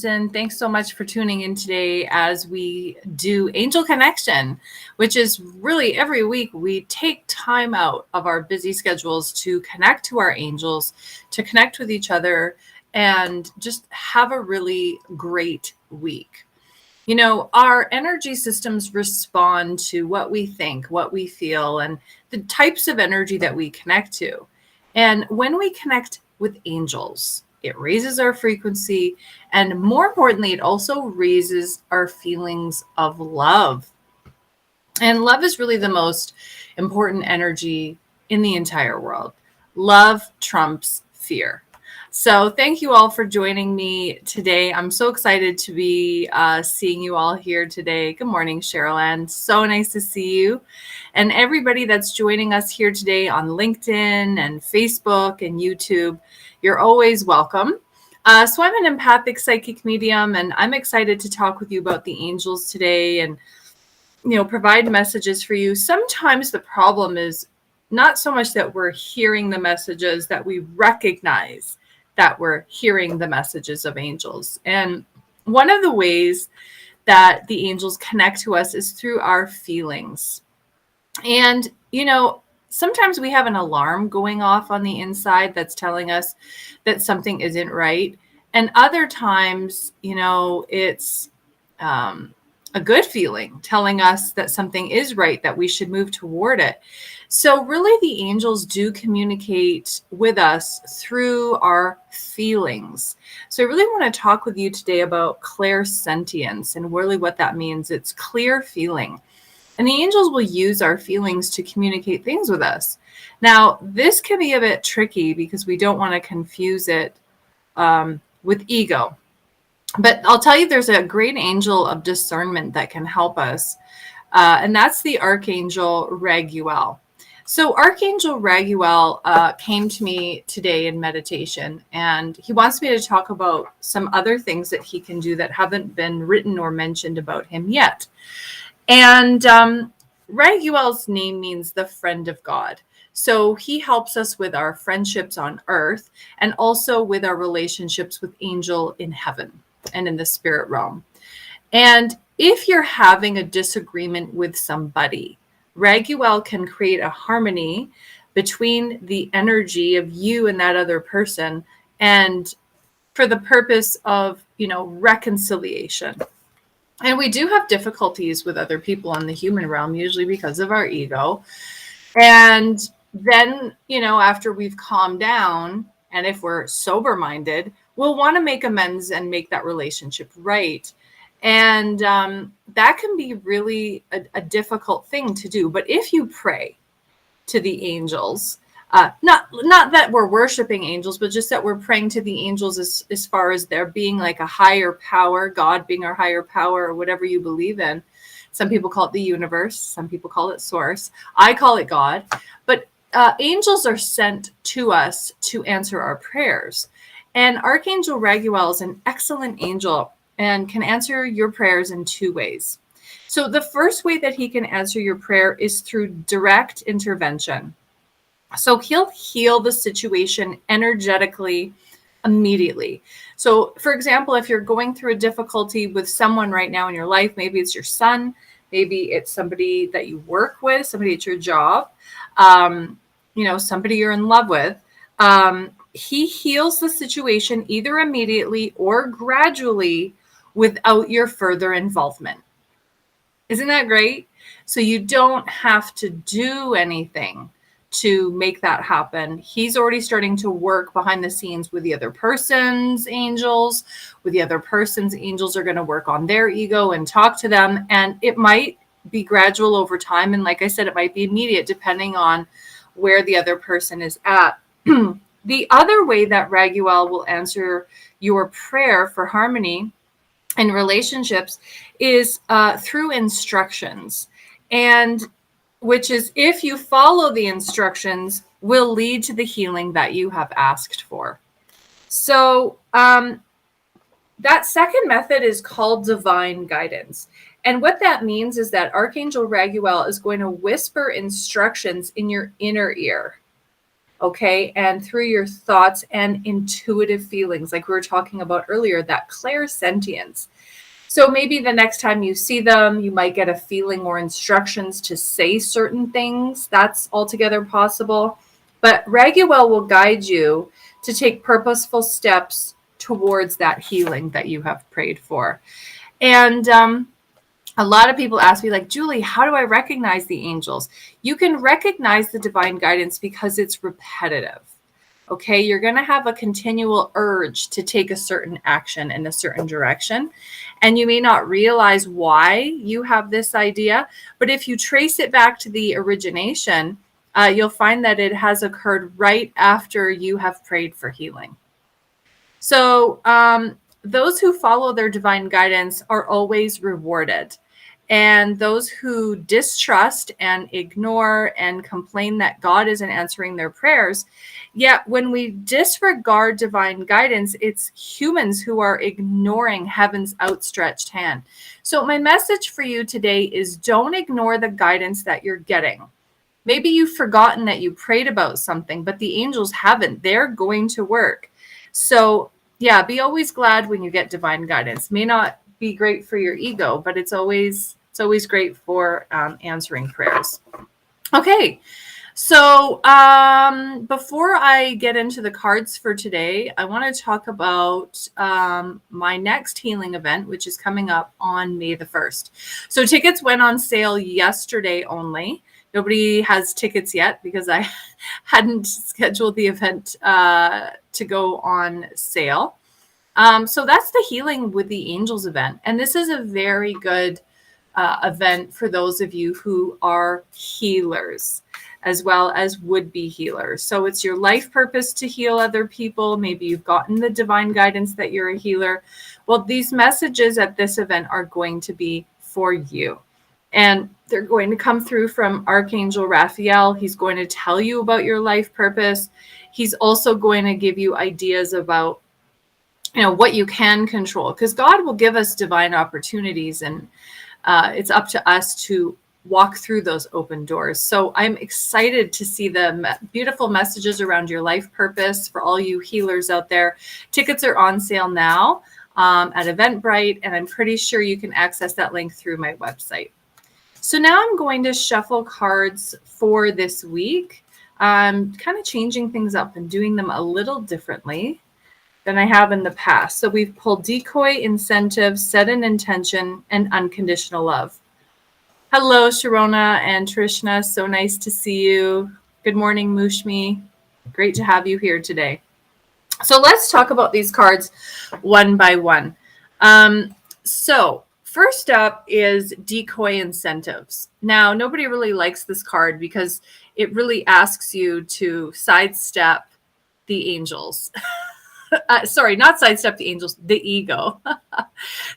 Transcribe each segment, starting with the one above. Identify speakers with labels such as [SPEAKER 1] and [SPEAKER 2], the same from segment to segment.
[SPEAKER 1] And thanks so much for tuning in today as we do Angel Connection, which is really every week we take time out of our busy schedules to connect to our angels, to connect with each other, and just have a really great week. You know, our energy systems respond to what we think, what we feel, and the types of energy that we connect to. And when we connect with angels, it raises our frequency. And more importantly, it also raises our feelings of love. And love is really the most important energy in the entire world. Love trumps fear. So thank you all for joining me today. I'm so excited to be seeing you all here today. Good morning, Cheryl Ann. So nice to see you. And everybody that's joining us here today on LinkedIn and Facebook and YouTube, you're always welcome. So I'm an empathic psychic medium, and I'm excited to talk with you about the angels today and provide messages for you. Sometimes the problem is not so much that we're hearing the messages, that we recognize that we're hearing the messages of angels. And one of the ways that the angels connect to us is through our feelings. And, sometimes we have an alarm going off on the inside that's telling us that something isn't right. And other times, it's a good feeling telling us that something is right, that we should move toward it. So really the angels do communicate with us through our feelings. So I really want to talk with you today about clairsentience and really what that means. It's clear feeling. And the angels will use our feelings to communicate things with us. Now, this can be a bit tricky because we don't want to confuse it with ego. But I'll tell you, there's a great angel of discernment that can help us. And that's the Archangel Raguel. So Archangel Raguel came to me today in meditation, and he wants me to talk about some other things that he can do that haven't been written or mentioned about him yet. And Raguel's name means the friend of God. So he helps us with our friendships on earth and also with our relationships with angel in heaven and in the spirit realm. And if you're having a disagreement with somebody, Raguel can create a harmony between the energy of you and that other person, and for the purpose of, reconciliation. And we do have difficulties with other people in the human realm, usually because of our ego. And then, after we've calmed down, and if we're sober-minded, we'll want to make amends and make that relationship right. And that can be really a difficult thing to do. But if you pray to the angels, not that we're worshiping angels, but just that we're praying to the angels as far as there being like a higher power, God being our higher power, or whatever you believe in. Some people call it the universe. Some people call it source. I call it God. But angels are sent to us to answer our prayers. And Archangel Raguel is an excellent angel and can answer your prayers in two ways. So the first way that he can answer your prayer is through direct intervention. So he'll heal the situation energetically immediately. So, for example, if you're going through a difficulty with someone right now in your life, maybe it's your son, maybe it's somebody that you work with, somebody at your job, somebody you're in love with, he heals the situation either immediately or gradually without your further involvement. Isn't that great? So you don't have to do anything to make that happen. He's already starting to work behind the scenes with the other person's angels. With the other person's angels are going to work on their ego and talk to them. And it might be gradual over time. And like I said, it might be immediate depending on where the other person is at. The other way that Raguel will answer your prayer for harmony in relationships is through instructions. And which is, if you follow the instructions, will lead to the healing that you have asked for. So that second method is called divine guidance. And what that means is that Archangel Raguel is going to whisper instructions in your inner ear. okay? And through your thoughts and intuitive feelings, like we were talking about earlier, that clairsentience. So maybe the next time you see them, you might get a feeling or instructions to say certain things. That's altogether possible. But Raguel will guide you to take purposeful steps towards that healing that you have prayed for. And a lot of people ask me, like, Julie, how do I recognize the angels? You can recognize the divine guidance because it's repetitive. Okay, you're going to have a continual urge to take a certain action in a certain direction. And you may not realize why you have this idea, but if you trace it back to the origination, you'll find that it has occurred right after you have prayed for healing. So those who follow their divine guidance are always rewarded. And those who distrust and ignore and complain that God isn't answering their prayers, yet when we disregard divine guidance, it's humans who are ignoring heaven's outstretched hand. So my message for you today is don't ignore the guidance that you're getting. Maybe you've forgotten that you prayed about something, but the angels haven't. They're going to work. So yeah, be always glad when you get divine guidance. May not be great for your ego, but it's always great for answering prayers. Okay, so before I get into the cards for today, I want to talk about my next healing event, which is coming up on May the 1st. So tickets went on sale yesterday only. Nobody has tickets yet because I hadn't scheduled the event to go on sale. So that's the Healing with the Angels event. And this is a very good event for those of you who are healers as well as would-be healers. So it's your life purpose to heal other people. Maybe you've gotten the divine guidance that you're a healer. Well, these messages at this event are going to be for you. And they're going to come through from Archangel Raguel. He's going to tell you about your life purpose. He's also going to give you ideas about what you can control, because God will give us divine opportunities, and it's up to us to walk through those open doors. So I'm excited to see the beautiful messages around your life purpose for all you healers out there. Tickets are on sale now at Eventbrite, and I'm pretty sure you can access that link through my website. So now I'm going to shuffle cards for this week. I'm kind of changing things up and doing them a little differently than I have in the past. So we've pulled Decoy, Incentive, Set an Intention, and Unconditional Love. Hello, Sharona and Trishna. So nice to see you. Good morning, Mushmi. Great to have you here today. So let's talk about these cards one by one. So first up is Decoy Incentives. Now, nobody really likes this card because it really asks you to sidestep the angels. Sorry, not sidestep the angels, the ego.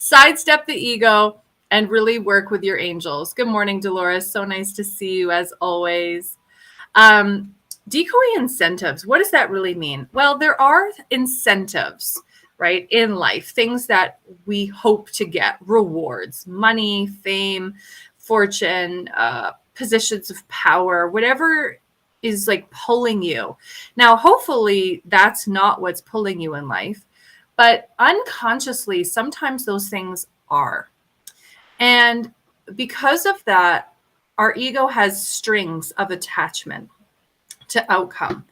[SPEAKER 1] Sidestep the ego and really work with your angels. Good morning, Dolores. So nice to see you as always. Decoy incentives. What does that really mean? Well, there are incentives, right, in life, things that we hope to get, rewards, money, fame, fortune, positions of power, whatever is like pulling you. Now, hopefully that's not what's pulling you in life, but unconsciously, sometimes those things are. And because of that, our ego has strings of attachment to outcome.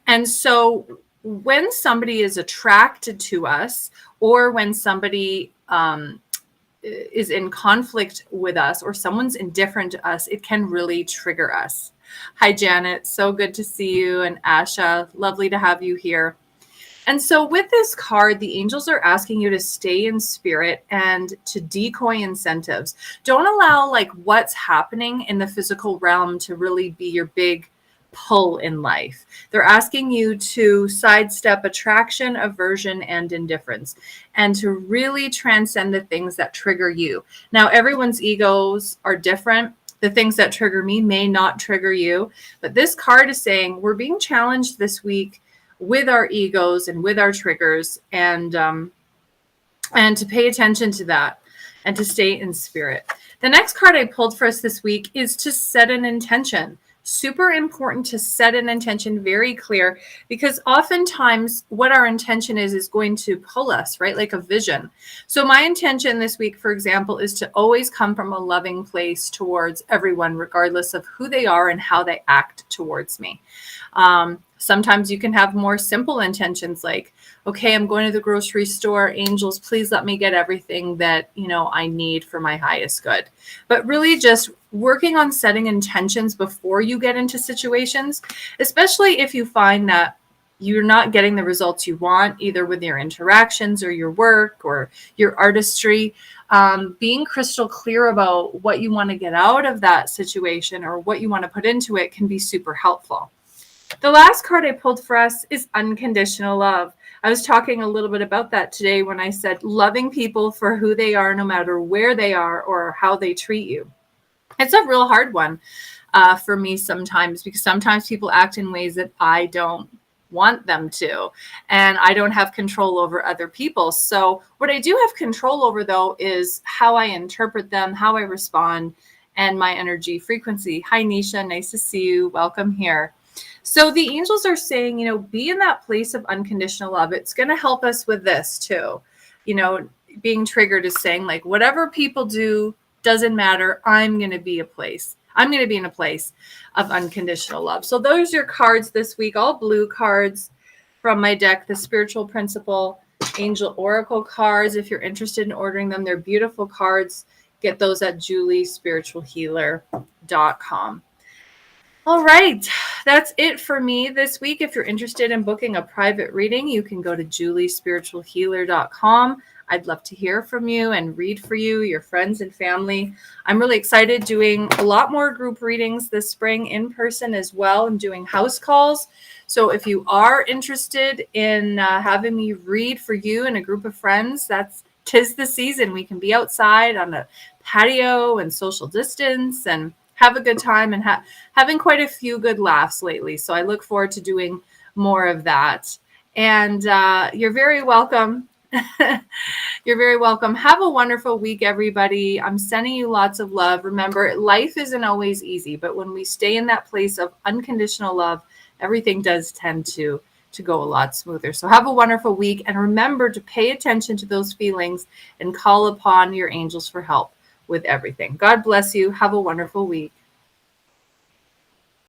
[SPEAKER 1] And so when somebody is attracted to us, or when somebody is in conflict with us, or someone's indifferent to us, it can really trigger us. Hi, Janet. So good to see you. And Asha, lovely to have you here. And so with this card, the angels are asking you to stay in spirit and to decoy incentives. Don't allow like what's happening in the physical realm to really be your big pull in life. They're asking you to sidestep attraction, aversion, and indifference, and to really transcend the things that trigger you. Now, everyone's egos are different. The things that trigger me may not trigger you, but this card is saying we're being challenged this week with our egos and with our triggers, and to pay attention to that and to stay in spirit. The next card I pulled for us this week is to set an intention. super important to set an intention very clear, because oftentimes what our intention is going to pull us, right? Like a vision. So my intention this week, for example, is to always come from a loving place towards everyone, regardless of who they are and how they act towards me. Sometimes you can have more simple intentions like, okay, I'm going to the grocery store. Angels, please let me get everything that, I need for my highest good. But really just working on setting intentions before you get into situations, especially if you find that you're not getting the results you want, either with your interactions or your work or your artistry. Being crystal clear about what you want to get out of that situation or what you want to put into it can be super helpful. The last card I pulled for us is Unconditional Love. I was talking a little bit about that today when I said loving people for who they are, no matter where they are or how they treat you. It's a real hard one for me sometimes, because sometimes people act in ways that I don't want them to, and I don't have control over other people. So what I do have control over, though, is how I interpret them, how I respond, and my energy frequency. Hi, Nisha. Nice to see you. Welcome here. So the angels are saying, be in that place of unconditional love. It's going to help us with this too. Being triggered is saying, like, whatever people do doesn't matter. I'm going to be in a place of unconditional love. So those are your cards this week, all blue cards from my deck, the Spiritual Principle Angel Oracle cards. If you're interested in ordering them, they're beautiful cards. Get those at juliespiritualhealer.com. All right, that's it for me this week. If you're interested in booking a private reading, you can go to juliespiritualhealer.com. I'd love to hear from you and read for you, your friends and family. I'm really excited doing a lot more group readings this spring in person as well, and doing house calls. So if you are interested in having me read for you and a group of friends, tis the season. We can be outside on a patio and social distance and have a good time, and having quite a few good laughs lately. So I look forward to doing more of that. And you're very welcome. You're very welcome. Have a wonderful week, everybody. I'm sending you lots of love. Remember, life isn't always easy, but when we stay in that place of unconditional love, everything does tend to go a lot smoother. So have a wonderful week. And remember to pay attention to those feelings and call upon your angels for help with everything. God bless you. Have a wonderful week.